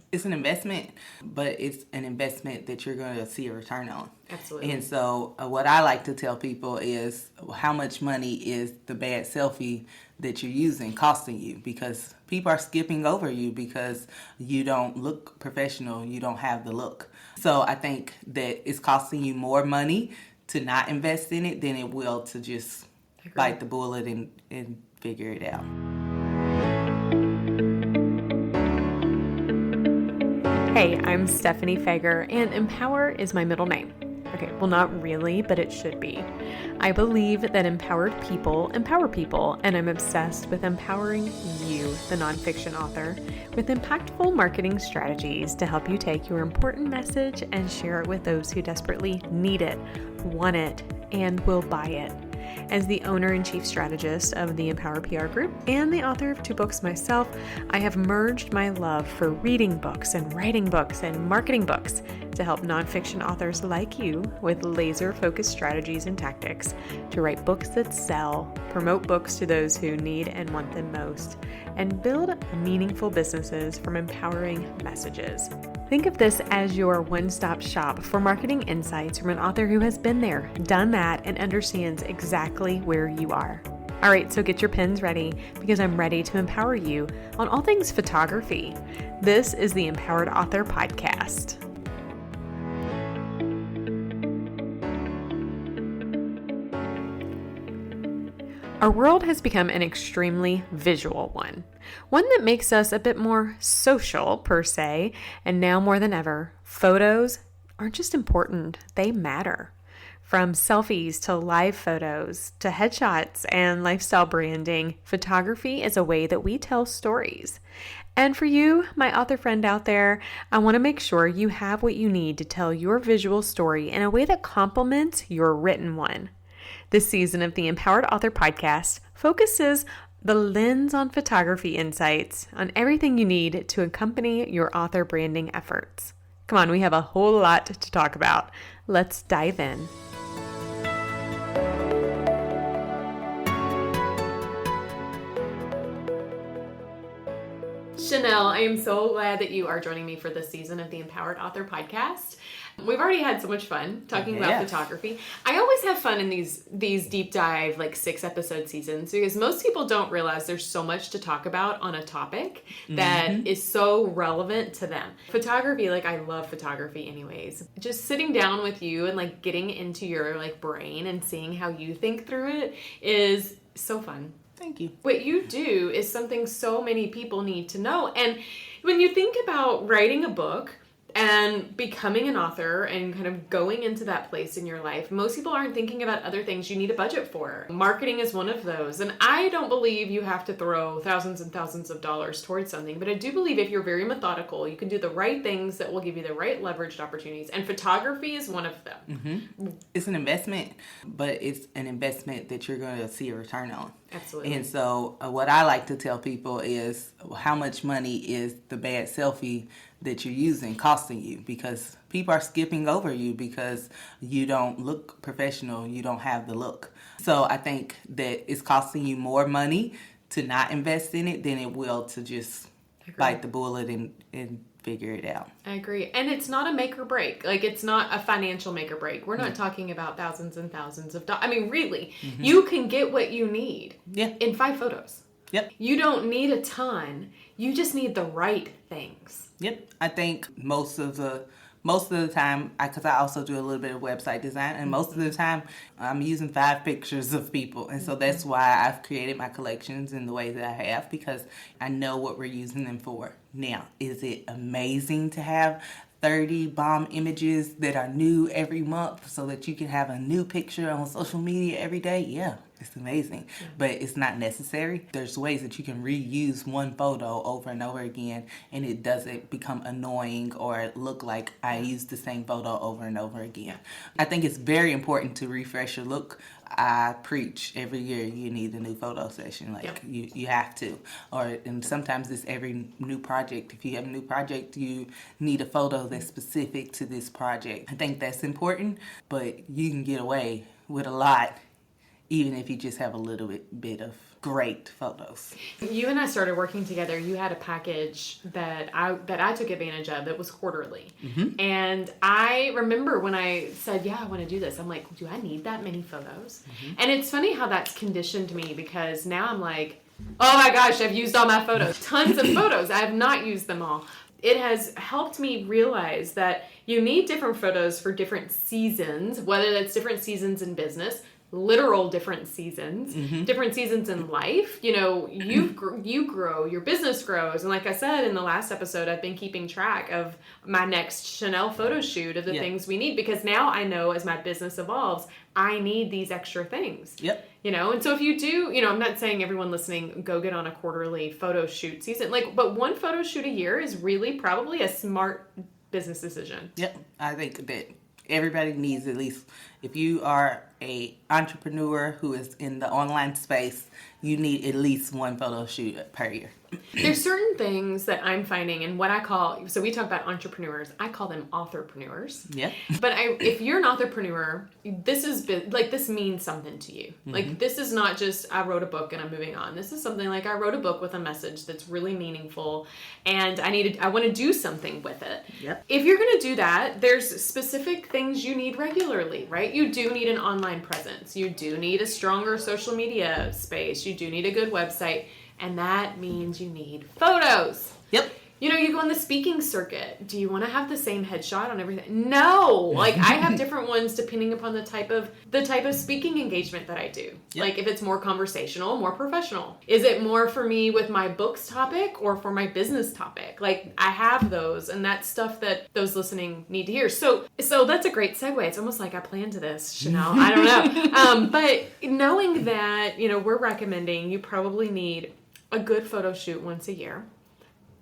it's an investment, but it's an investment that you're going to see a return on. Absolutely. And so what I like to tell people is how much money is the bad selfie that you're using costing you, because people are skipping over you because you don't look professional, you don't have the look. So I think that it's costing you more money to not invest in it than it will to just bite the bullet and figure it out. Hey, I'm Stephanie Fager, and Empower is my middle name. Okay, well, not really, but it should be. I believe that empowered people empower people, and I'm obsessed with empowering you, the nonfiction author, with impactful marketing strategies to help you take your important message and share it with those who desperately need it, want it, and will buy it. As the owner and chief strategist of the Empower PR Group and the author of 2 books myself, I have merged my love for reading books and writing books and marketing books to help nonfiction authors like you with laser-focused strategies and tactics to write books that sell, promote books to those who need and want them most, and build meaningful businesses from empowering messages. Think of this as your one-stop shop for marketing insights from an author who has been there, done that, and understands exactly where you are. All right, so get your pens ready because I'm ready to empower you on all things photography. This is the Empowered Author Podcast. Our world has become an extremely visual one that makes us a bit more social per se, and now more than ever, photos aren't just important, they matter. From selfies to live photos to headshots and lifestyle branding, photography is a way that we tell stories. And for you, my author friend out there, I want to make sure you have what you need to tell your visual story in a way that complements your written one. This season of the Empowered Author Podcast focuses the lens on photography insights on everything you need to accompany your author branding efforts. Come on, we have a whole lot to talk about. Let's dive in. Chanel, I am so glad that you are joining me for this season of the Empowered Author Podcast. We've already had so much fun talking about photography. I always have fun in these deep dive, 6-episode seasons, because most people don't realize there's so much to talk about on a topic that is so relevant to them. Photography, I love photography anyways. Just sitting down with you and getting into your brain and seeing how you think through it is so fun. Thank you. What you do is something so many people need to know. And when you think about writing a book and becoming an author and kind of going into that place in your life, most people aren't thinking about other things you need a budget for. Marketing is one of those. And I don't believe you have to throw thousands and thousands of dollars towards something, but I do believe if you're very methodical, you can do the right things that will give you the right leveraged opportunities. And photography is one of them. It's an investment, but it's an investment that you're going to see a return on. Absolutely. And so what I like to tell people is how much money is the bad selfie that you're using costing you, because people are skipping over you because you don't look professional, you don't have the look. So I think that it's costing you more money to not invest in it than it will to just bite the bullet and figure it out. I agree. And it's not a make or break. It's not a financial make or break. We're not talking about thousands and thousands of dollars. I mean, really, you can get what you need in 5 photos. Yep. You don't need a ton. You just need the right things. Yep. I think most of the time, because I also do a little bit of website design, and most of the time I'm using 5 pictures of people. And so that's why I've created my collections in the way that I have, because I know what we're using them for. Now, is it amazing to have 30 bomb images that are new every month so that you can have a new picture on social media every day? Yeah, it's amazing. But it's not necessary. There's ways that you can reuse one photo over and over again, and it doesn't become annoying or look like I used the same photo over and over again. I think it's very important to refresh your look. I preach every year you need a new photo session. You have to. And sometimes it's every new project. If you have a new project, you need a photo that's specific to this project. I think that's important, but you can get away with a lot even if you just have a little bit of great photos. You and I started working together. You had a package that I took advantage of that was quarterly. And I remember when I said, yeah, I want to do this. I'm like, do I need that many photos? And it's funny how that's conditioned me, because now I'm like, oh my gosh, I've used all my photos. Tons of photos. I have not used them all. It has helped me realize that you need different photos for different seasons, whether that's different seasons in business, literal different seasons, different seasons in life. You know, you grow, your business grows. And like I said in the last episode, I've been keeping track of my next Chanel photo shoot of the things we need, because now I know as my business evolves, I need these extra things. You know, and so if you do, you know, I'm not saying everyone listening go get on a quarterly photo shoot season, but one photo shoot a year is really probably a smart business decision. I think that everybody needs at least, if you are a entrepreneur who is in the online space, you need at least one photo shoot per year. There's certain things that I'm finding, and what I call, so we talk about entrepreneurs, I call them authorpreneurs. But if you're an authorpreneur, this means something to you. Like, this is not just, I wrote a book and I'm moving on. This is something like, I wrote a book with a message that's really meaningful, and I want to do something with it. If you're going to do that, there's specific things you need regularly, right? You do need an online presence. You do need a stronger social media space. You do need a good website. And that means you need photos. You know, you go on the speaking circuit. Do you want to have the same headshot on everything? No. Like, I have different ones depending upon the type of speaking engagement that I do. Like, if it's more conversational, more professional. Is it more for me with my books topic or for my business topic? Like, I have those, and that's stuff that those listening need to hear. So that's a great segue. It's almost like I planned to this, Chanel. I don't know. But knowing that, you know, we're recommending you probably need a good photo shoot once a year.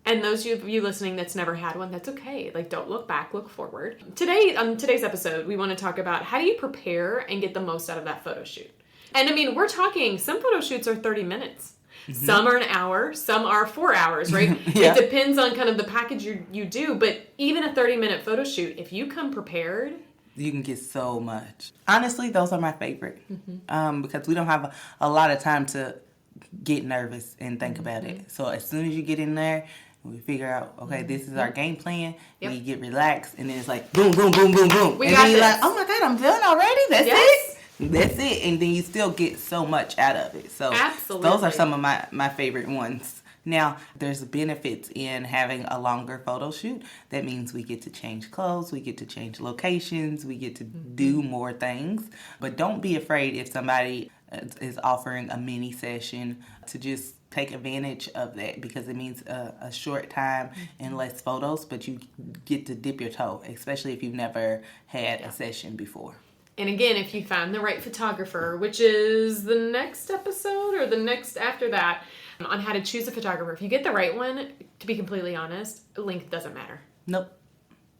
And those of you listening that's never had one, that's okay. Like, don't look back, look forward. Today, on today's episode, we want to talk about how do you prepare and get the most out of that photo shoot. And I mean, we're talking, some photo shoots are 30 minutes. Some are an hour, some are 4 hours, right? It depends on kind of the package you do. But even a 30-minute photo shoot, if you come prepared, you can get so much. Honestly, those are my favorite. Because we don't have a lot of time to get nervous and think about it. So as soon as you get in there, we figure out, okay, this is our game plan. We get relaxed, and then it's like boom, boom, boom, boom, boom. And then you're like, oh my God, I'm done already? That's it? That's it. And then you still get so much out of it. So those are some of my favorite ones. Now, there's benefits in having a longer photo shoot. That means we get to change clothes, we get to change locations, we get to do more things. But don't be afraid if somebody is offering a mini session to just take advantage of that, because it means a short time and less photos, but you get to dip your toe, especially if you've never had a session before. And again, if you find the right photographer, which is the next episode or the next after that, on how to choose a photographer. If you get the right one, to be completely honest, length doesn't matter. Nope.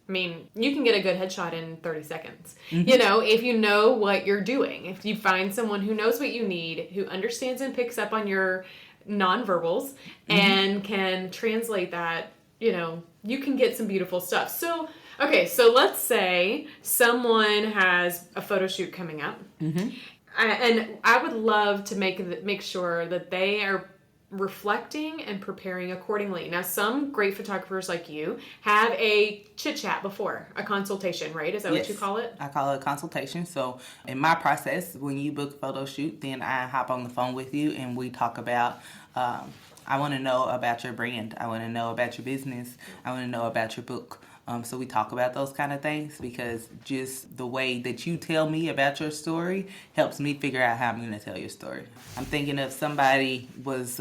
I mean, you can get a good headshot in 30 seconds. You know, if you know what you're doing. If you find someone who knows what you need, who understands and picks up on your nonverbals and can translate that, you know, you can get some beautiful stuff. So, okay, so let's say someone has a photo shoot coming up. And I would love to make sure that they are reflecting and preparing accordingly. Now, some great photographers like you have a chit chat before a consultation, right? Is that what you call it? I call it a consultation. So in my process, when you book a photo shoot, then I hop on the phone with you and we talk about, I want to know about your brand. I want to know about your business. I want to know about your book. So we talk about those kind of things, because just the way that you tell me about your story helps me figure out how I'm going to tell your story. I'm thinking of somebody was,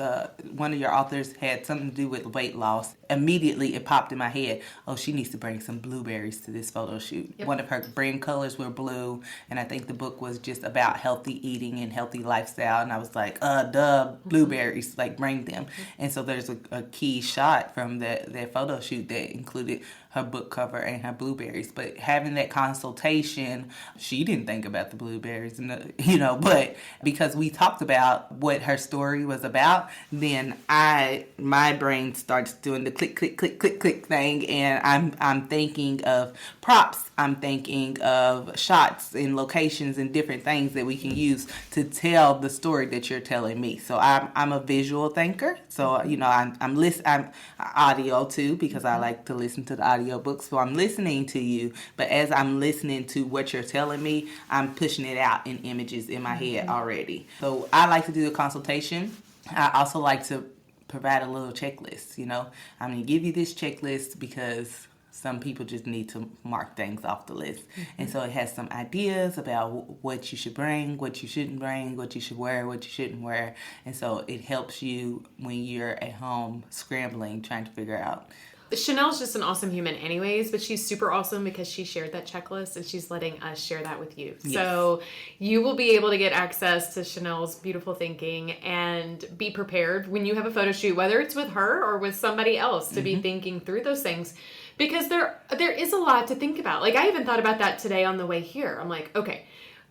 one of your authors had something to do with weight loss. Immediately it popped in my head, oh, she needs to bring some blueberries to this photo shoot. One of her brand colors were blue, and I think the book was just about healthy eating and healthy lifestyle. And I was like, blueberries, like bring them. And so there's a key shot from that photo shoot that included her book cover and her blueberries. But having that consultation, she didn't think about the blueberries, but because we talked about what her story was about, then my brain starts doing the click, click, click, click, click thing, and I'm thinking of props. I'm thinking of shots and locations and different things that we can use to tell the story that you're telling me. So I'm a visual thinker. So I'm audio too, because I like to listen to the audio books. So I'm listening to you, but as I'm listening to what you're telling me, I'm pushing it out in images in my head already. So I like to do a consultation. I also like to provide a little checklist. I'm going to give you this checklist because some people just need to mark things off the list. And so it has some ideas about what you should bring, what you shouldn't bring, what you should wear, what you shouldn't wear. And so it helps you when you're at home scrambling, trying to figure out. Chanel's just an awesome human anyways, but she's super awesome because she shared that checklist and she's letting us share that with you. Yes. So you will be able to get access to Chanel's beautiful thinking and be prepared when you have a photo shoot, whether it's with her or with somebody else, to be thinking through those things. Because there is a lot to think about. Like, I even thought about that today on the way here. I'm like, okay,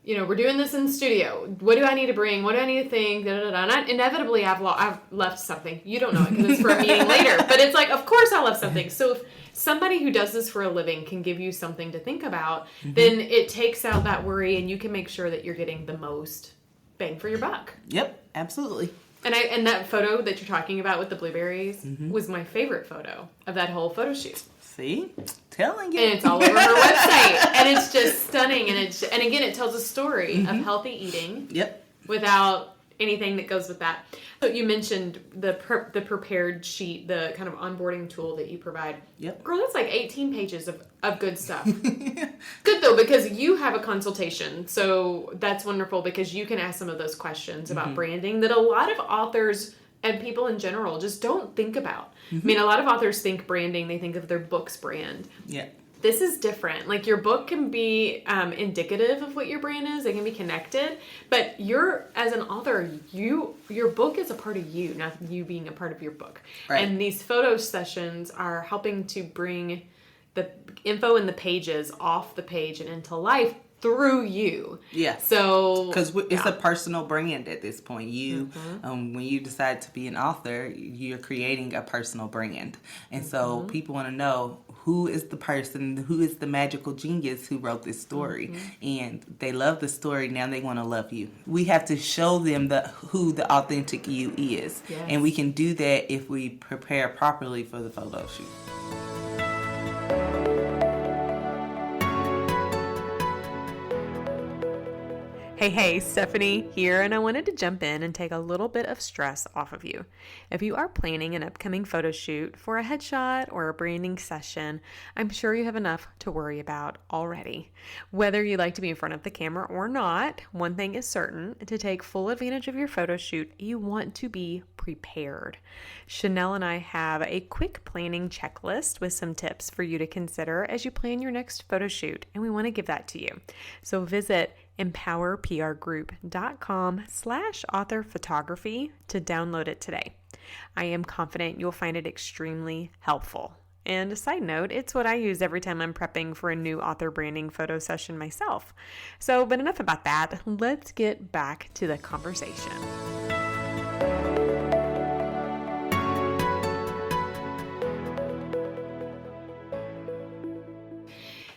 we're doing this in the studio. What do I need to bring? What do I need to think? Da, da, da. And inevitably, I've left something. You don't know it because it's for a meeting later. But it's like, of course I left something. So if somebody who does this for a living can give you something to think about, then it takes out that worry and you can make sure that you're getting the most bang for your buck. Yep, absolutely. And that photo that you're talking about with the blueberries was my favorite photo of that whole photo shoot. See? Telling you. And it's all over her website. And it's just stunning. And again, it tells a story of healthy eating. Yep. Without anything that goes with that. So you mentioned the prepared sheet, the kind of onboarding tool that you provide. Yep. Girl, that's like 18 pages of good stuff. Good though, because you have a consultation. So that's wonderful because you can ask some of those questions about branding that a lot of authors and people in general just don't think about. I mean, a lot of authors think branding, they think of their book's brand. Yeah. This is different. Like, your book can be indicative of what your brand is. They can be connected. But as an author, your book is a part of you, not you being a part of your book. Right. And these photo sessions are helping to bring the info in the pages off the page and into life through you. Yeah. So, because it's a personal brand at this point. You, when you decide to be an author, you're creating a personal brand. And so people want to know who is the person, who is the magical genius who wrote this story. And they love the story. Now they want to love you. We have to show them who the authentic you is. Yes. And we can do that if we prepare properly for the photo shoot. Hey, Stephanie here, and I wanted to jump in and take a little bit of stress off of you. If you are planning an upcoming photo shoot for a headshot or a branding session, I'm sure you have enough to worry about already. Whether you like to be in front of the camera or not, one thing is certain: to take full advantage of your photo shoot, you want to be prepared. Chanel and I have a quick planning checklist with some tips for you to consider as you plan your next photo shoot, and we want to give that to you. So visit empowerprgroup.com/author photography to download it today. I am confident you'll find it extremely helpful. And a side note, it's what I use every time I'm prepping for a new author branding photo session myself. But enough about that. Let's get back to the conversation.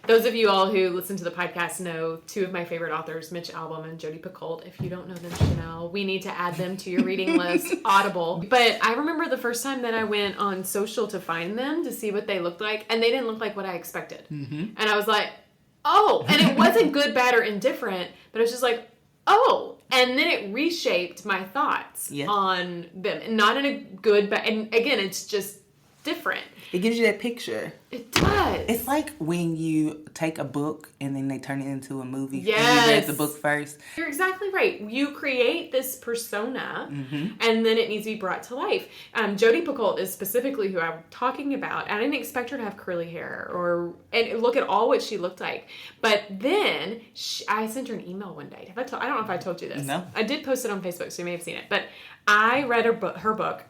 Those of you all who listen to the podcast know two of my favorite authors, Mitch Albom and Jodi Picoult. If you don't know them, Chanel, we need to add them to your reading list, Audible. But I remember the first time that I went on social to find them to see what they looked like, and they didn't look like what I expected. And I was like, oh, and it wasn't good, bad, or indifferent, but it was just like, oh. And then it reshaped my thoughts on them. And not in a good, bad, and again, it's just different. It gives you that picture. It does. It's like when you take a book and then they turn it into a movie. Yes. And you read the book first. You're exactly right. You create this persona and then it needs to be brought to life. Jodi Picoult is specifically who I'm talking about. I didn't expect her to have curly hair and look at all what she looked like. But then I sent her an email one day. I don't know if I told you this. No. I did post it on Facebook, so you may have seen it. But I read her book.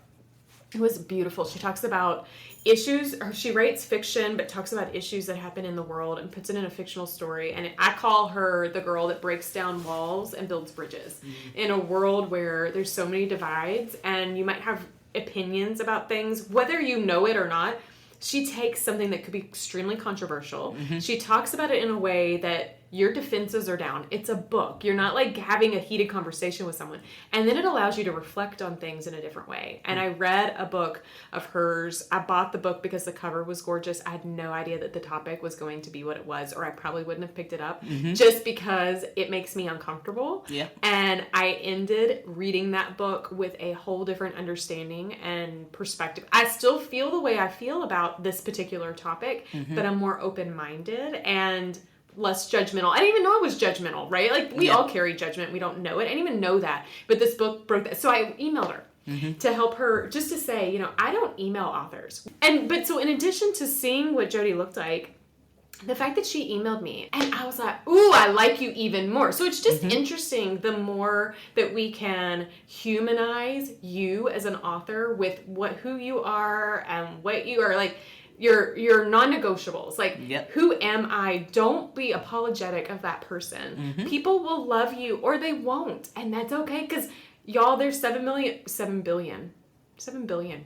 It was beautiful. She talks about issues, or she writes fiction, but talks about issues that happen in the world and puts it in a fictional story. And I call her the girl that breaks down walls and builds bridges in a world where there's so many divides, and you might have opinions about things, whether you know it or not. She takes something that could be extremely controversial. She talks about it in a way that your defenses are down. It's a book. You're not like having a heated conversation with someone. And then it allows you to reflect on things in a different way. And I read a book of hers. I bought the book because the cover was gorgeous. I had no idea that the topic was going to be what it was, or I probably wouldn't have picked it up just because it makes me uncomfortable. Yeah. And I ended reading that book with a whole different understanding and perspective. I still feel the way I feel about this particular topic, but I'm more open-minded and less judgmental. I didn't even know I was judgmental, right? Like, we all carry judgment. We don't know it. I didn't even know that. But this book broke that. So I emailed her to help her, just to say, you know, I don't email authors. But so in addition to seeing what Jody looked like, the fact that she emailed me, and I was like, ooh, I like you even more. So it's just interesting, the more that we can humanize you as an author with who you are and what you are, like, your non-negotiables. Like, who am I? Don't be apologetic of that person. People will love you or they won't. And that's okay, because y'all, there's 7 billion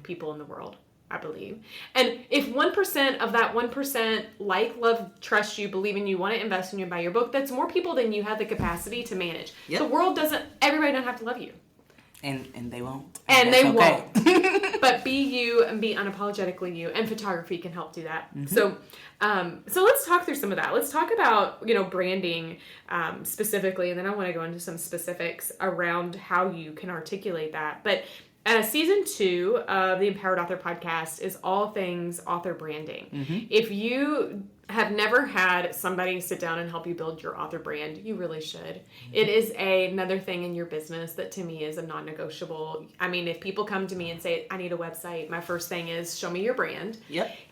people in the world, I believe. And if 1% of that 1% like, love, trust you, believe in you, want to invest in you, buy your book, that's more people than you have the capacity to manage. The world everybody don't have to love you. And they won't. And they won't. But be you and be unapologetically you. And photography can help do that. So let's talk through some of that. Let's talk about, you know, branding specifically. And then I want to go into some specifics around how you can articulate that. But season 2 of the Empowered Author podcast is all things author branding. If you have never had somebody sit down and help you build your author brand, you really should. It is another thing in your business that to me is a non-negotiable. I mean, if people come to me and say, I need a website, my first thing is show me your brand.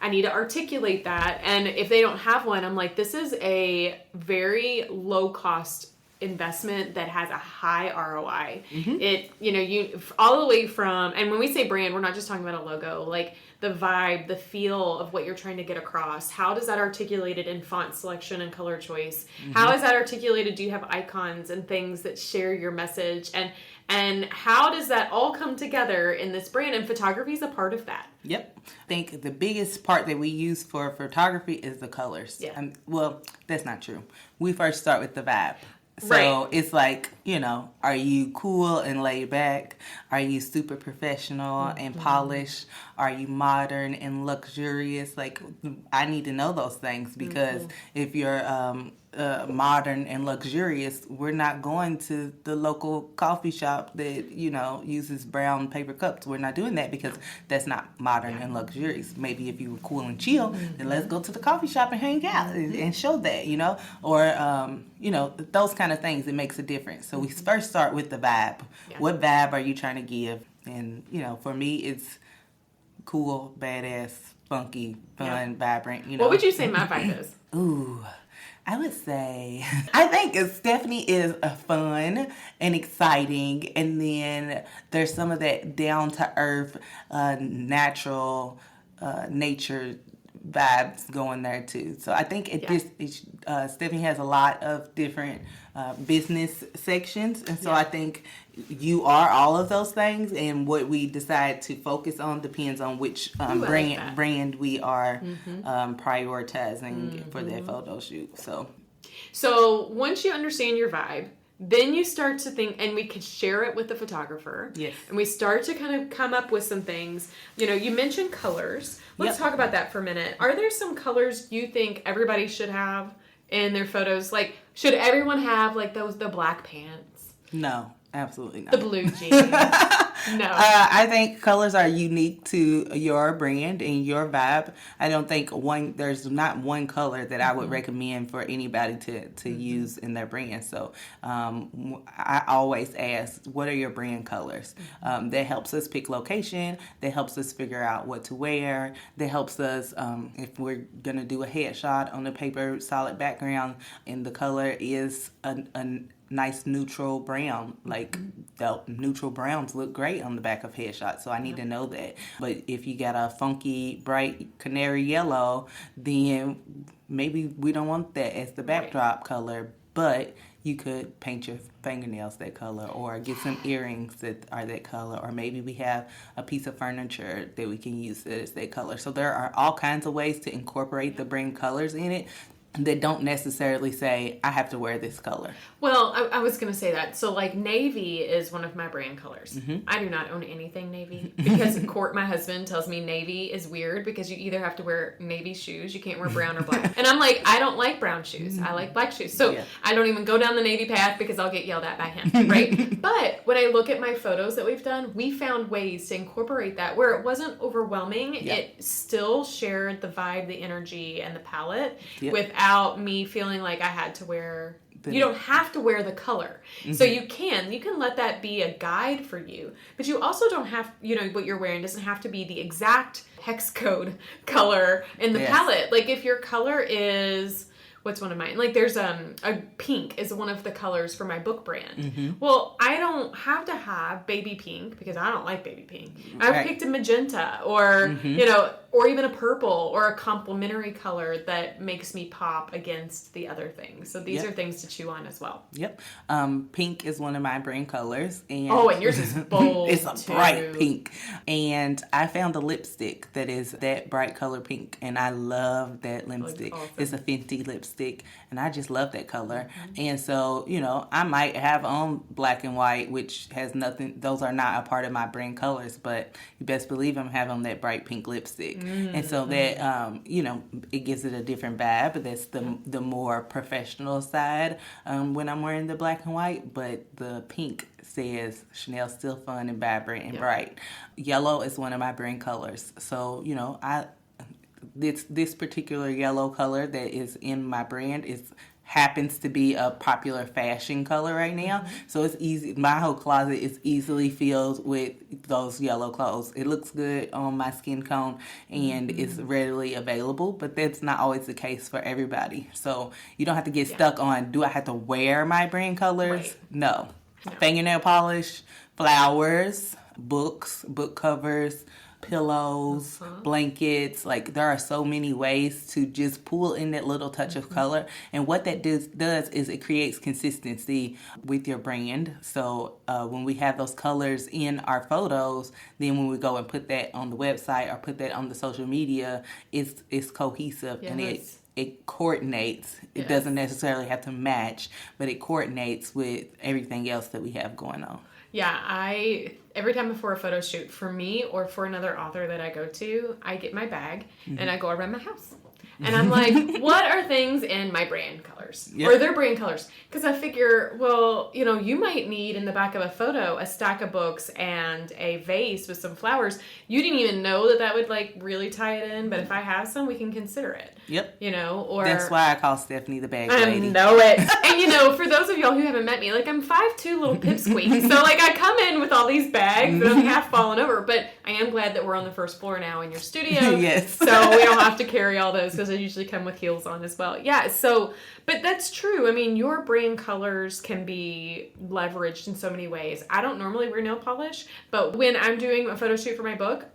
I need to articulate that. And if they don't have one, I'm like, this is a very low cost investment that has a high ROI. It, you know, you all the way from, and when we say brand, we're not just talking about a logo, like the vibe, the feel of what you're trying to get across. How does that articulate it in font selection and color choice? How is that articulated? Do you have icons and things that share your message? And how does that all come together in this brand? And photography is a part of that. I think the biggest part that we use for photography is the colors. Well, that's not true. We first start with the vibe. So it's like, you know, are you cool and laid back? Are you super professional and polished? Are you modern and luxurious? Like, I need to know those things, because if you're modern and luxurious, we're not going to the local coffee shop that, you know, uses brown paper cups. We're not doing that, because that's not modern and luxurious. Maybe if you were cool and chill, then let's go to the coffee shop and hang out and show that, you know, or, you know, those kind of things. It makes a difference. So we first start with the vibe. What vibe are you trying to give? And, you know, for me, it's cool, badass, funky, fun, vibrant, you know. What would you say my vibe is? Ooh, I would say, I think Stephanie is fun and exciting, and then there's some of that down-to-earth, natural, nature vibes going there too. So I think Stephanie has a lot of different business sections, and so I think you are all of those things, and what we decide to focus on depends on which brand we are prioritizing for that photo shoot. So once you understand your vibe, then you start to think, and we can share it with the photographer. And we start to kind of come up with some things. You know, you mentioned colors. Let's talk about that for a minute. Are there some colors you think everybody should have in their photos? Like, should everyone have like the black pants? No, absolutely not. The blue jeans? No. I think colors are unique to your brand and your vibe. I don't think there's not one color that I would recommend for anybody to use in their brand. So I always ask, what are your brand colors? That helps us pick location. That helps us figure out what to wear. That helps us, if we're going to do a headshot on a paper solid background and the color is a nice neutral brown. Like, the neutral browns look great on the back of headshots, so I need to know that. But if you got a funky, bright canary yellow, then maybe we don't want that as the backdrop color. But you could paint your fingernails that color, or get some earrings that are that color, or maybe we have a piece of furniture that we can use that is that color. So there are all kinds of ways to incorporate the brand colors in it that don't necessarily say, I have to wear this color. Well, I was going to say that. So, like, navy is one of my brand colors. I do not own anything navy because Court, my husband, tells me navy is weird because you either have to wear navy shoes, you can't wear brown or black. And I'm like, I don't like brown shoes. I like black shoes. So I don't even go down the navy path because I'll get yelled at by him, right? But when I look at my photos that we've done, we found ways to incorporate that where it wasn't overwhelming. It still shared the vibe, the energy, and the palette without me feeling like I had to wear... You don't have to wear the color. So you can let that be a guide for you. But you also don't have, what you're wearing doesn't have to be the exact hex code color in the palette. Like if your color is... What's one of mine? Like there's a pink is one of the colors for my book brand. Well, I don't have to have baby pink because I don't like baby pink. I picked a magenta or, or even a purple or a complementary color that makes me pop against the other things. So these are things to chew on as well. Pink is one of my brand colors. And and yours is bold. It's a bright pink. And I found a lipstick that is that bright color pink. And I love that lipstick. Awesome. It's a Fenty lipstick. And I just love that color. And so, I might have on black and white, which has nothing, those are not a part of my brand colors, but you best believe I'm having that bright pink lipstick. And so that, it gives it a different vibe, but that's the more professional side when I'm wearing the black and white, but the pink says Chanel's still fun and vibrant and bright. Yellow is one of my brand colors. So, this particular yellow color that is in my brand happens to be a popular fashion color right now. So it's easy. My whole closet is easily filled with those yellow clothes. It looks good on my skin tone and it's readily available, but that's not always the case for everybody. So you don't have to get stuck on, do I have to wear my brand colors? No. Fingernail polish, flowers, books, book covers, pillows, blankets. Like there are so many ways to just pull in that little touch of color. And what that does is it creates consistency with your brand. So when we have those colors in our photos, then when we go and put that on the website or put that on the social media, it's cohesive and it coordinates. It doesn't necessarily have to match, but it coordinates with everything else that we have going on. Yeah, every time before a photo shoot, for me or for another author that I go to, I get my bag and I go around my house. And I'm like, what are things in my brand colors? Or their brand colors? Because I figure, well, you might need in the back of a photo a stack of books and a vase with some flowers. You didn't even know that would really tie it in, but if I have some, we can consider it. Or that's why I call Stephanie the bag lady. I know it. And for those of y'all who haven't met me, I'm 5'2" little pipsqueak. So I come in with all these bags and I'm half falling over. But I am glad that we're on the first floor now in your studio. Yes. So we don't have to carry all those because I usually come with heels on as well. Yeah. So, but that's true. I mean, your brand colors can be leveraged in so many ways. I don't normally wear nail polish, but when I'm doing a photo shoot for my book,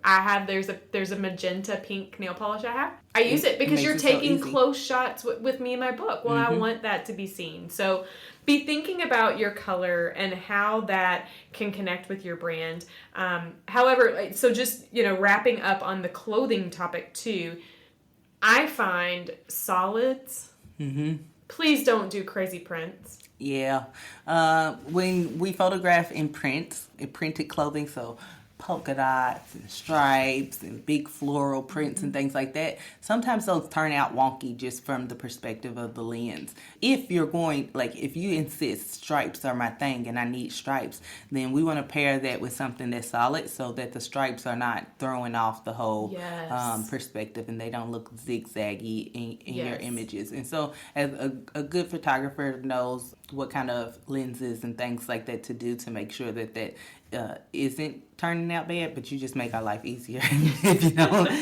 there's a magenta pink nail polish I have. I use it because you're taking close shots with me in my book. Well, I want that to be seen. So be thinking about your color and how that can connect with your brand. However, so just, wrapping up on the clothing topic too, I find solids. Please don't do crazy prints. Yeah. When we photograph in printed clothing, so polka dots and stripes and big floral prints and things like that, sometimes those turn out wonky just from the perspective of the lens. If you're going, if you insist stripes are my thing and I need stripes, then we want to pair that with something that's solid so that the stripes are not throwing off the whole perspective and they don't look zigzaggy in your images. And so as a good photographer knows what kind of lenses and things like that to do to make sure that isn't turning out bad, but you just make our life easier.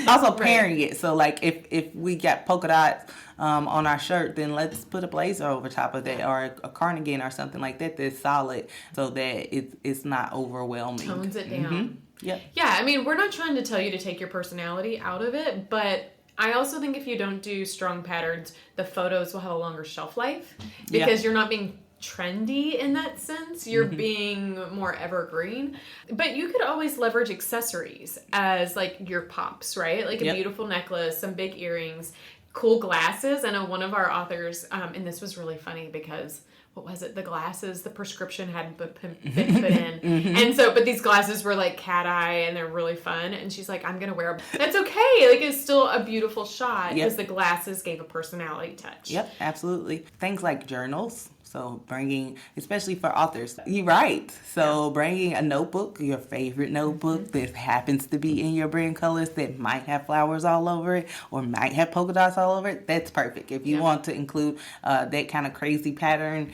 Also pairing it. So if we got polka dots on our shirt, then let's put a blazer over top of that or a cardigan or something like that that's solid so that it's not overwhelming. Tones it down. Yeah. I mean, we're not trying to tell you to take your personality out of it, but I also think if you don't do strong patterns, the photos will have a longer shelf life because you're not being trendy in that sense. You're being more evergreen. But you could always leverage accessories as like your pops, right? Like a beautiful necklace, some big earrings, cool glasses. I know one of our authors, and this was really funny because what was it? The glasses, the prescription hadn't been put in. And so, but these glasses were like cat eye and they're really fun. And she's like, I'm going to wear them. That's okay. Like, it's still a beautiful shot because the glasses gave a personality touch. Yep, absolutely. Things like journals. So bringing, especially for authors, you write. So bringing a notebook, your favorite notebook that happens to be in your brand colors that might have flowers all over it or might have polka dots all over it, that's perfect. If you want to include that kind of crazy pattern,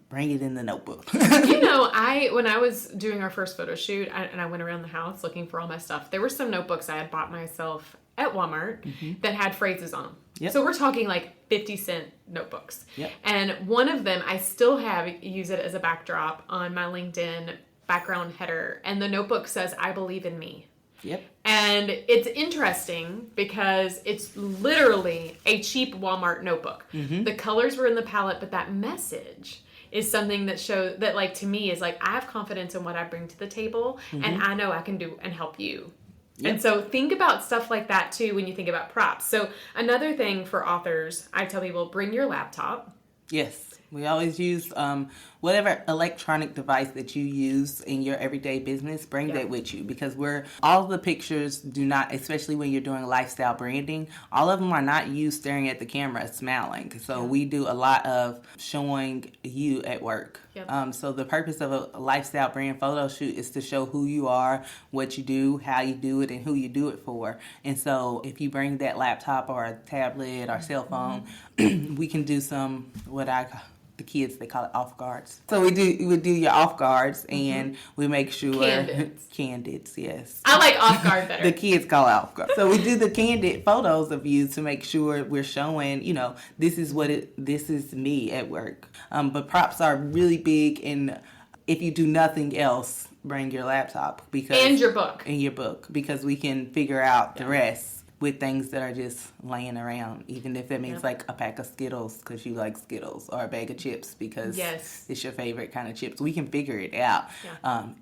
bring it in the notebook. You know, when I was doing our first photo shoot and I went around the house looking for all my stuff, there were some notebooks I had bought myself at Walmart that had phrases on them. Yep. So we're talking like 50-cent notebooks. Yep. And one of them, I still use it as a backdrop on my LinkedIn background header. And the notebook says, I believe in me. Yep. And it's interesting because it's literally a cheap Walmart notebook. The colors were in the palette, but that message is something that shows that, like, to me is like, I have confidence in what I bring to the table and I know I can do and help you. Yep. And so think about stuff like that too when you think about props. So another thing for authors, I tell people, bring your laptop. Yes. We always use whatever electronic device that you use in your everyday business, bring that with you, because all the pictures do not, especially when you're doing lifestyle branding, all of them are not you staring at the camera smiling. So we do a lot of showing you at work. Yep. So the purpose of a lifestyle brand photo shoot is to show who you are, what you do, how you do it, and who you do it for. And so if you bring that laptop or a tablet or cell phone, we can do some, the kids, they call it off guards. So we do your off guards, and we make sure candids, yes. I like off guard better. The kids call it off guard. So we do the candid photos of you to make sure we're showing, this is me at work. But props are really big, and if you do nothing else, bring your laptop and your book because we can figure out the rest with things that are just laying around, even if that means like a pack of Skittles because you like Skittles, or a bag of chips because it's your favorite kind of chips. We can figure it out.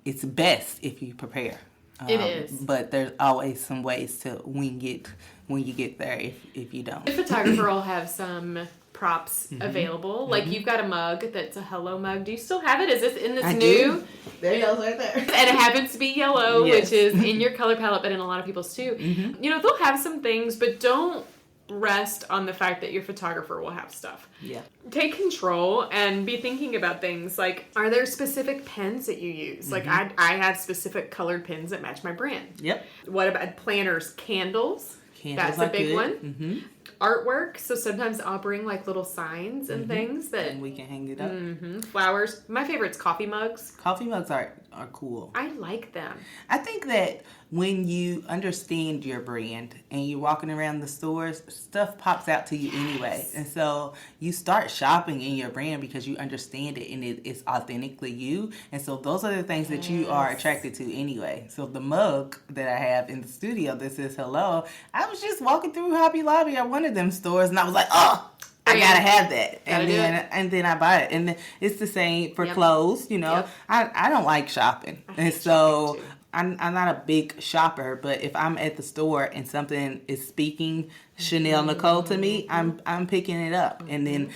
It's best if you prepare. It is. But there's always some ways to wing it when you get there if you don't. The photographer will have some props available. Like, you've got a mug that's a hello mug. Do you still have it? Is this in this I new? Do. There it goes right there. And it happens to be yellow, which is in your color palette, but in a lot of people's too. They'll have some things, but don't rest on the fact that your photographer will have stuff. Yeah. Take control and be thinking about things like, are there specific pens that you use? Like, I have specific colored pens that match my brand. Yep. What about planners? Candles. That's a big one. Artwork, so sometimes I'll bring like little signs and things that and we can hang it up. Flowers. My favorite's coffee mugs. Coffee mugs are cool. I like them. I think that when you understand your brand and you're walking around the stores, stuff pops out to you anyway. And so you start shopping in your brand because you understand it and it's authentically you. And so those are the things that you are attracted to anyway. So the mug that I have in the studio that says hello, I was just walking through Hobby Lobby at one of them stores and I was like, oh, I gotta have that, and then I buy it, and it's the same for clothes. I don't like shopping, and so I'm not a big shopper. But if I'm at the store and something is speaking Chanel Nicole to me, I'm picking it up, and then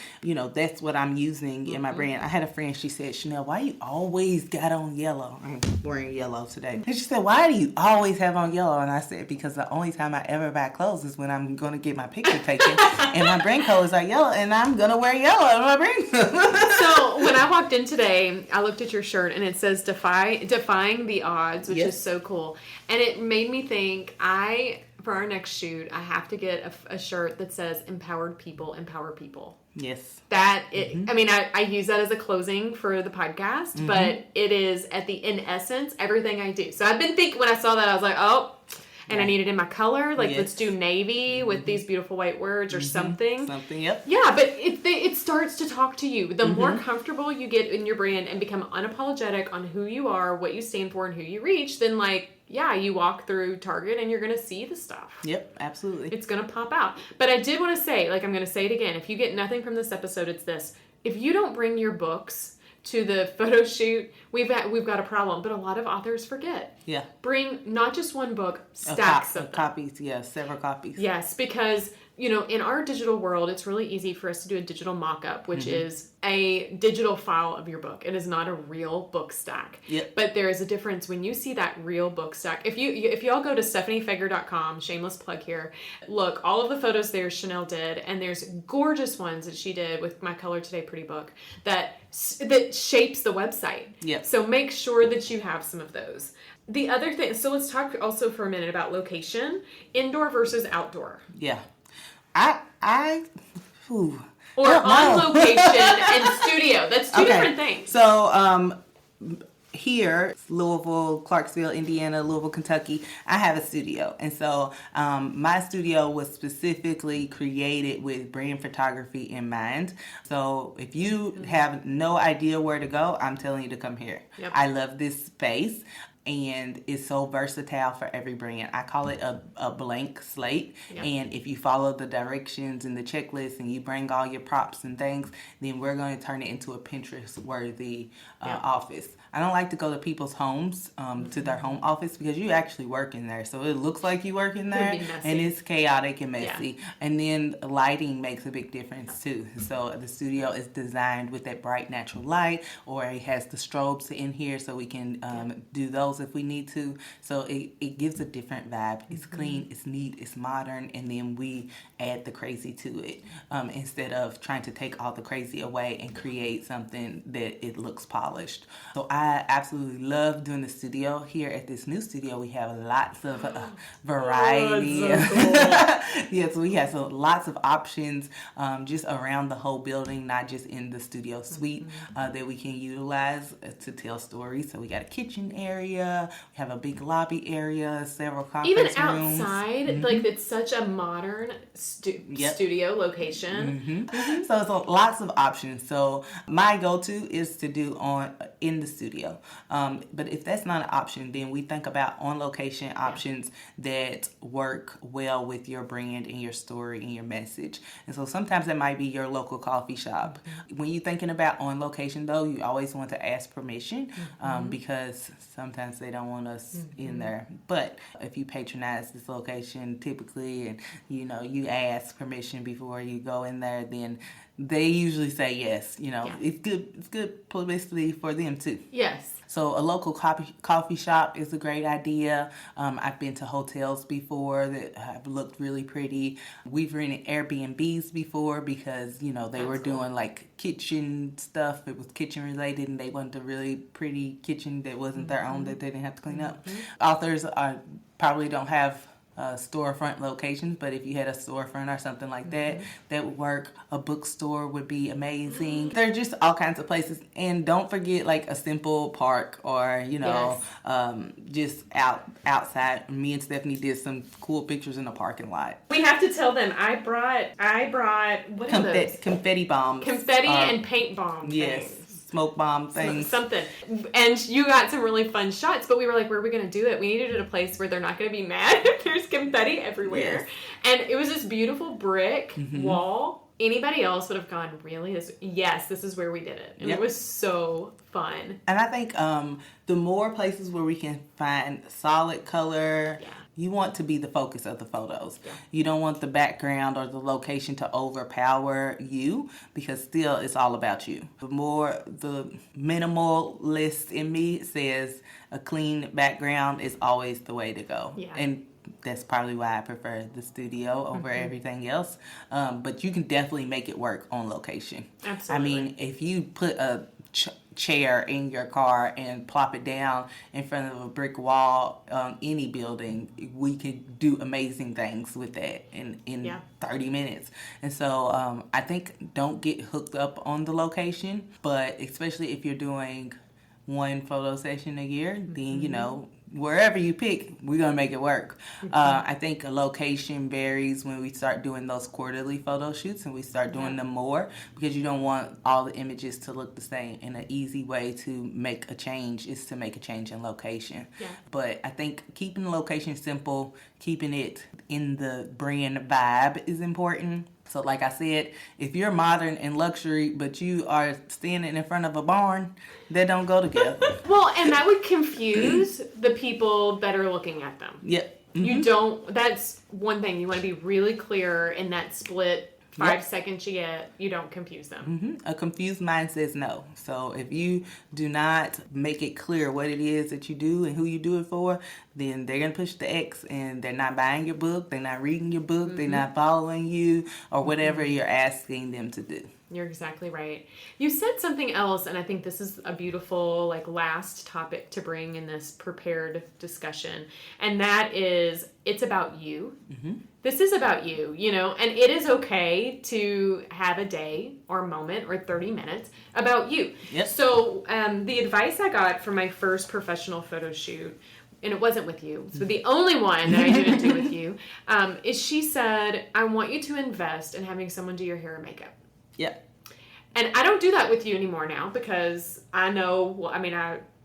that's what I'm using in my brand. I had a friend, she said, Chanel, why you always got on yellow? I'm wearing yellow today, and she said, why do you always have on yellow? And I said, because the only time I ever buy clothes is when I'm going to get my picture taken, and my brand colors are yellow, and I'm gonna wear yellow in my brand. So when I walked in today, I looked at your shirt, and it says defying the odds, which is so cool, and it made me think for our next shoot, I have to get a shirt that says empowered people, empower people. Yes. I use that as a closing for the podcast, but it is in essence, everything I do. So I've been thinking, when I saw that, I was like, oh, and I need it in my color. Like, let's do navy with these beautiful white words or something. Something, yep. Yeah, but it starts to talk to you. The more comfortable you get in your brand and become unapologetic on who you are, what you stand for, and who you reach, then, like, yeah, you walk through Target and you're going to see the stuff. Yep, absolutely. It's going to pop out. But I did want to say, like, I'm going to say it again. If you get nothing from this episode, it's this. If you don't bring your books to the photo shoot, we've got a problem. But a lot of authors forget. Yeah. Bring not just one book, stacks of them. Copies, yeah, several copies. Yes, because, you know, in our digital world, it's really easy for us to do a digital mock-up, which is a digital file of your book. It is not a real book stack. Yep. But there is a difference when you see that real book stack. If you all go to stephaniefeger.com, shameless plug here, look, all of the photos there Chanel did, and there's gorgeous ones that she did with my Color Today Pretty book that shapes the website. Yep. So make sure that you have some of those. The other thing, so let's talk also for a minute about location, indoor versus outdoor. Yeah. Or on location and studio. That's two different things. So, here, Louisville, Clarksville, Indiana, Louisville, Kentucky, I have a studio. And so my studio was specifically created with brand photography in mind. So if you have no idea where to go, I'm telling you to come here. Yep. I love this space. And it's so versatile for every brand. I call it a blank slate. Yep. And if you follow the directions and the checklist and you bring all your props and things, then we're going to turn it into a Pinterest-worthy office. I don't like to go to people's homes, to their home office, because you actually work in there. So it looks like you work in there, and it's chaotic and messy. Yeah. And then lighting makes a big difference, too. So the studio is designed with that bright natural light, or it has the strobes in here so we can do those if we need to. So it gives a different vibe. It's clean, it's neat, it's modern, and then we add the crazy to it instead of trying to take all the crazy away and create something that it looks polished. So I absolutely love doing the studio. Here at this new studio, we have lots of variety. Oh, so cool. Yes, we have lots of options just around the whole building, not just in the studio suite that we can utilize to tell stories. So we got a kitchen area, we have a big lobby area, several conference rooms. Even outside, like it's such a modern studio location. So it's lots of options. So my go-to is to do in the studio. But if that's not an option, then we think about on-location options that work well with your brand and your story and your message. And so sometimes it might be your local coffee shop. When you're thinking about on-location, though, you always want to ask permission because sometimes they don't want us in there. But if you patronize this location typically and, you know, you ask permission before you go in there, then they usually say yes. You know, it's good publicity for them too. Yes. So a local coffee shop is a great idea. I've been to hotels before that have looked really pretty. We've rented Airbnbs before because, you know, they were doing like kitchen stuff. It was kitchen related and they wanted a really pretty kitchen that wasn't their own that they didn't have to clean up. Authors probably don't have storefront locations, but if you had a storefront or something like that, that would work. A bookstore would be amazing. There are just all kinds of places. And don't forget like a simple park or, you know, just outside. Me and Stephanie did some cool pictures in the parking lot. We have to tell them I brought what are those? Confetti bombs. Confetti and paint bomb yes. things. Smoke bomb things. Something. And you got some really fun shots, but we were like, where are we going to do it? We needed it at a place where they're not going to be mad if there's confetti everywhere. Yes. And it was this beautiful brick wall. Anybody else would have gone, really? This is where we did it. And it was so fun. And I think the more places where we can find solid color, you want to be the focus of the photos. Yeah. You don't want the background or the location to overpower you because still it's all about you. The minimalist in me says a clean background is always the way to go. Yeah. And that's probably why I prefer the studio over everything else. But you can definitely make it work on location. Absolutely. I mean, if you put a chair in your car and plop it down in front of a brick wall on any building, we could do amazing things with that in 30 minutes. And so I think don't get hooked up on the location, but especially if you're doing one photo session a year, then, you know, wherever you pick, we're going to make it work. I think a location varies when we start doing those quarterly photo shoots and we start doing them more, because you don't want all the images to look the same. And an easy way to make a change is to make a change in location. Yeah. But I think keeping the location simple, keeping it in the brand vibe is important. So like I said, if you're modern and luxury, but you are standing in front of a barn, they don't go together. Well, and that would confuse the people that are looking at them. Yep. You don't, that's one thing. You want to be really clear in that split 5 seconds you get, you don't confuse them. A confused mind says no. So if you do not make it clear what it is that you do and who you do it for, then they're going to push the X and they're not buying your book, they're not reading your book, they're not following you, or whatever you're asking them to do. You're exactly right. You said something else, and I think this is a beautiful, like, last topic to bring in this prepared discussion, and that is, it's about you. This is about you, you know, and it is okay to have a day or a moment or 30 minutes about you. Yep. So the advice I got from my first professional photo shoot, and it wasn't with you, so the only one that I didn't do with you, is she said, I want you to invest in having someone do your hair and makeup. Yep. And I don't do that with you anymore now, because I know, well, I mean,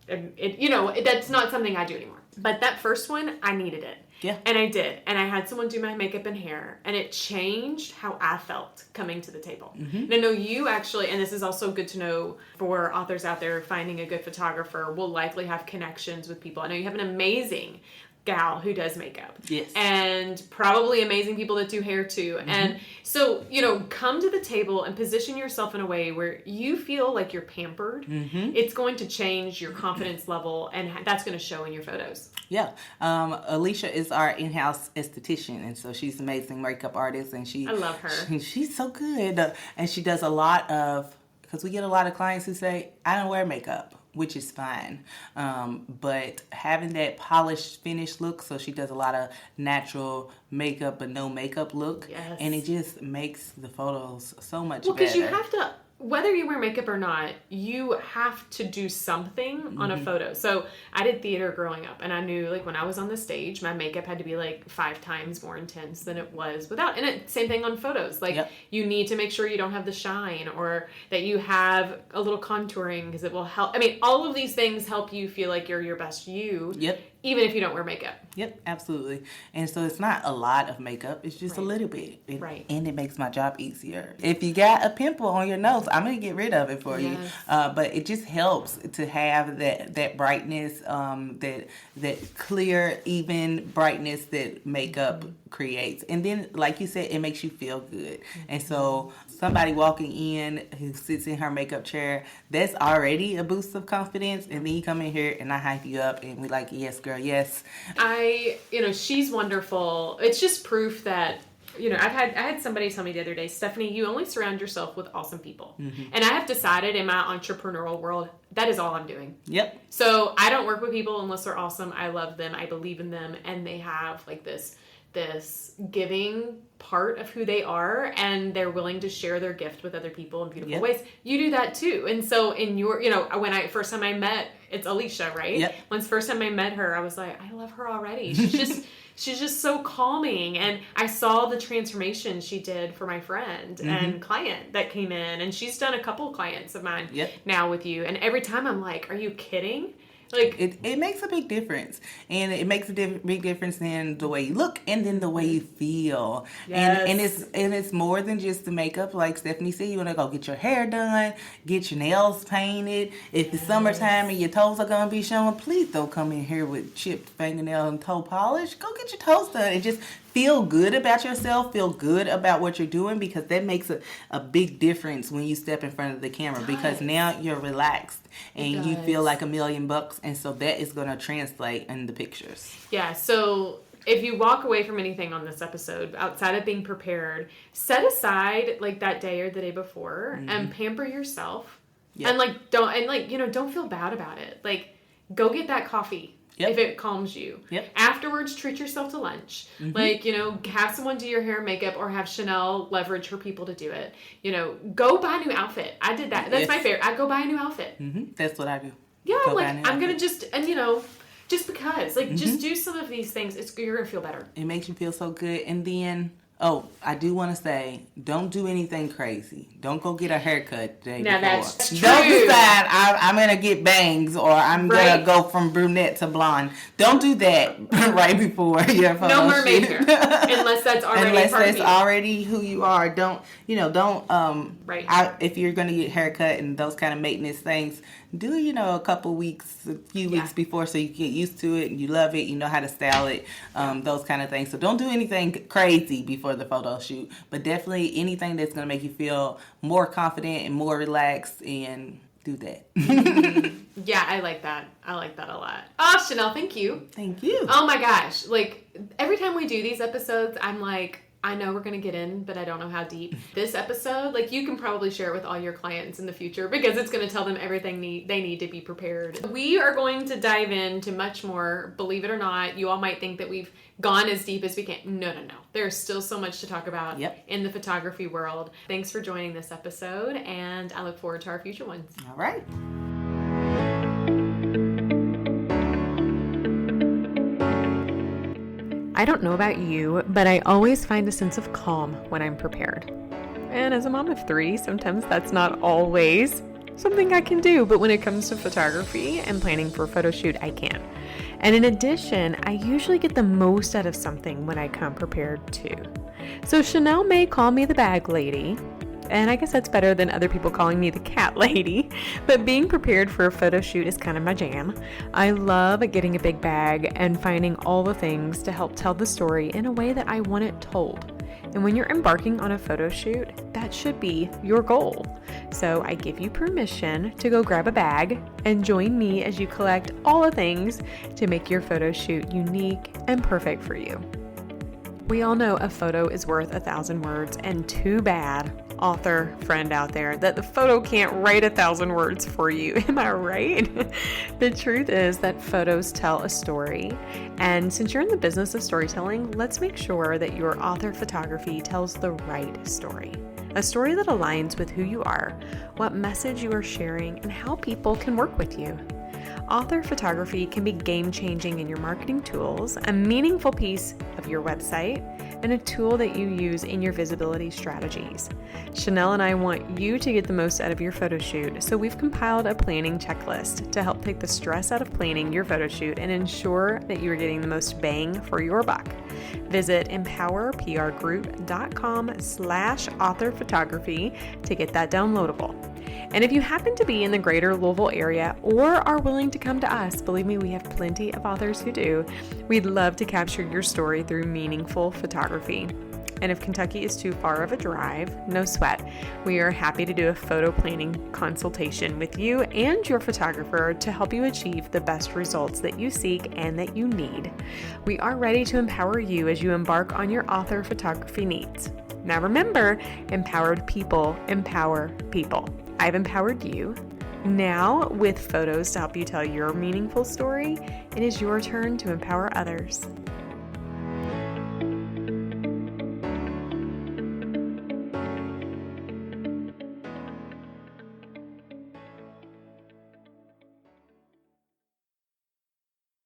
that's not something I do anymore. But that first one, I needed it. Yeah. And I did. And I had someone do my makeup and hair, and it changed how I felt coming to the table. And I know you actually, and this is also good to know for authors out there, finding a good photographer will likely have connections with people. I know you have an amazing gal who does makeup. Yes. And probably amazing people that do hair too. And so, you know, come to the table and position yourself in a way where you feel like you're pampered. It's going to change your confidence level, and that's going to show in your photos. Yeah. Alicia is our in-house esthetician, and so she's an amazing makeup artist, and I love her. She's so good. And she does a lot of, because we get a lot of clients who say, I don't wear makeup, which is fine. But having that polished, finished look, so she does a lot of natural makeup but no makeup look. Yes. And it just makes the photos so much Well, better. because you have to, whether you wear makeup or not, you have to do something on a photo. So I did theater growing up, and I knew, like, when I was on the stage, my makeup had to be like 5 times more intense than it was without. And same thing on photos. Like, you need to make sure you don't have the shine, or that you have a little contouring, because it will help. I mean, all of these things help you feel like you're your best you. Even if you don't wear makeup. Yep, absolutely. And so it's not a lot of makeup. It's just a little bit. And it makes my job easier. If you got a pimple on your nose, I'm going to get rid of it for you. But it just helps to have that brightness, that clear, even brightness that makeup creates. And then, like you said, it makes you feel good. And so somebody walking in who sits in her makeup chair, that's already a boost of confidence. And then you come in here and I hype you up and we like, yes, girl, yes. She's wonderful. It's just proof that, you know, I had somebody tell me the other day, Stephanie, you only surround yourself with awesome people. And I have decided in my entrepreneurial world, that is all I'm doing. Yep. So I don't work with people unless they're awesome. I love them. I believe in them. And they have like this giving part of who they are, and they're willing to share their gift with other people in beautiful ways. You do that too. And so in your, you know, when first time I met, it's Alicia, right? Yep. When's first time I met her, I was like, I love her already. She's just so calming. And I saw the transformation she did for my friend and client that came in, and she's done a couple clients of mine now with you. And every time I'm like, are you kidding? Like it makes a big difference, and it makes a big difference in the way you look and then the way you feel. Yes. And it's more than just the makeup. Like Stephanie said, you want to go get your hair done, get your nails painted. If it's summertime and your toes are gonna be showing, please don't come in here with chipped fingernail and toe polish. Go get your toes done and just feel good about yourself, feel good about what you're doing, because that makes a big difference when you step in front of the camera, because now you're relaxed and you feel like $1,000,000, and so that is going to translate in the pictures. Yeah, so if you walk away from anything on this episode, outside of being prepared, set aside like that day or the day before and pamper yourself. And don't feel bad about it. Like, go get that coffee. If it calms you. Afterwards, treat yourself to lunch. Like, you know, have someone do your hair and makeup, or have Chanel leverage her people to do it. You know, go buy a new outfit. I did that. That's my favorite. I go buy a new outfit. That's what I do. Yeah, I'm going to just, and you know, just because. Like, just do some of these things. You're going to feel better. It makes you feel so good. And then, I do want to say, don't do anything crazy. Don't go get a haircut the day before. That's true. Don't decide I'm going to get bangs or I'm going to go from brunette to blonde. Don't do that right before your photo No mermaid shoot. hair. Unless that's already who you are. Don't, right. If you're going to get a haircut and those kind of maintenance things, do, a couple weeks, a few weeks before so you get used to it and you love it, you know how to style it, those kind of things. So don't do anything crazy before the photo shoot, but definitely anything that's going to make you feel more confident and more relaxed, and do that. Yeah, I like that. I like that a lot. Oh, Chanel, thank you. Thank you. Oh my gosh. Like, every time we do these episodes, I'm like, I know we're going to get in, but I don't know how deep. This episode, like, you can probably share it with all your clients in the future because it's going to tell them everything they need to be prepared. We are going to dive into much more. Believe it or not, you all might think that we've gone as deep as we can. No. There's still so much to talk about in the photography world. Thanks for joining this episode, and I look forward to our future ones. All right. I don't know about you, but I always find a sense of calm when I'm prepared. And as a mom of 3, sometimes that's not always something I can do, but when it comes to photography and planning for a photo shoot, I can. And in addition, I usually get the most out of something when I come prepared too. So Chanel may call me the bag lady, and I guess that's better than other people calling me the cat lady, but being prepared for a photo shoot is kind of my jam. I love getting a big bag and finding all the things to help tell the story in a way that I want it told. And when you're embarking on a photo shoot, that should be your goal. So I give you permission to go grab a bag and join me as you collect all the things to make your photo shoot unique and perfect for you. We all know a photo is worth 1,000 words, and too bad, author friend out there, that the photo can't write 1,000 words for you. Am I right? The truth is that photos tell a story, and since you're in the business of storytelling, let's make sure that your author photography tells the right story. A story that aligns with who you are, what message you are sharing, and how people can work with you. Author photography can be game-changing in your marketing tools, a meaningful piece of your website, and a tool that you use in your visibility strategies. Chanel and I want you to get the most out of your photo shoot, so we've compiled a planning checklist to help take the stress out of planning your photo shoot and ensure that you are getting the most bang for your buck. Visit empowerprgroup.com/author photography to get that downloadable. And if you happen to be in the greater Louisville area or are willing to come to us, believe me, we have plenty of authors who do. We'd love to capture your story through meaningful photography. And if Kentucky is too far of a drive, no sweat. We are happy to do a photo planning consultation with you and your photographer to help you achieve the best results that you seek and that you need. We are ready to empower you as you embark on your author photography needs. Now remember, empowered people empower people. I've empowered you. Now, with photos to help you tell your meaningful story, it is your turn to empower others.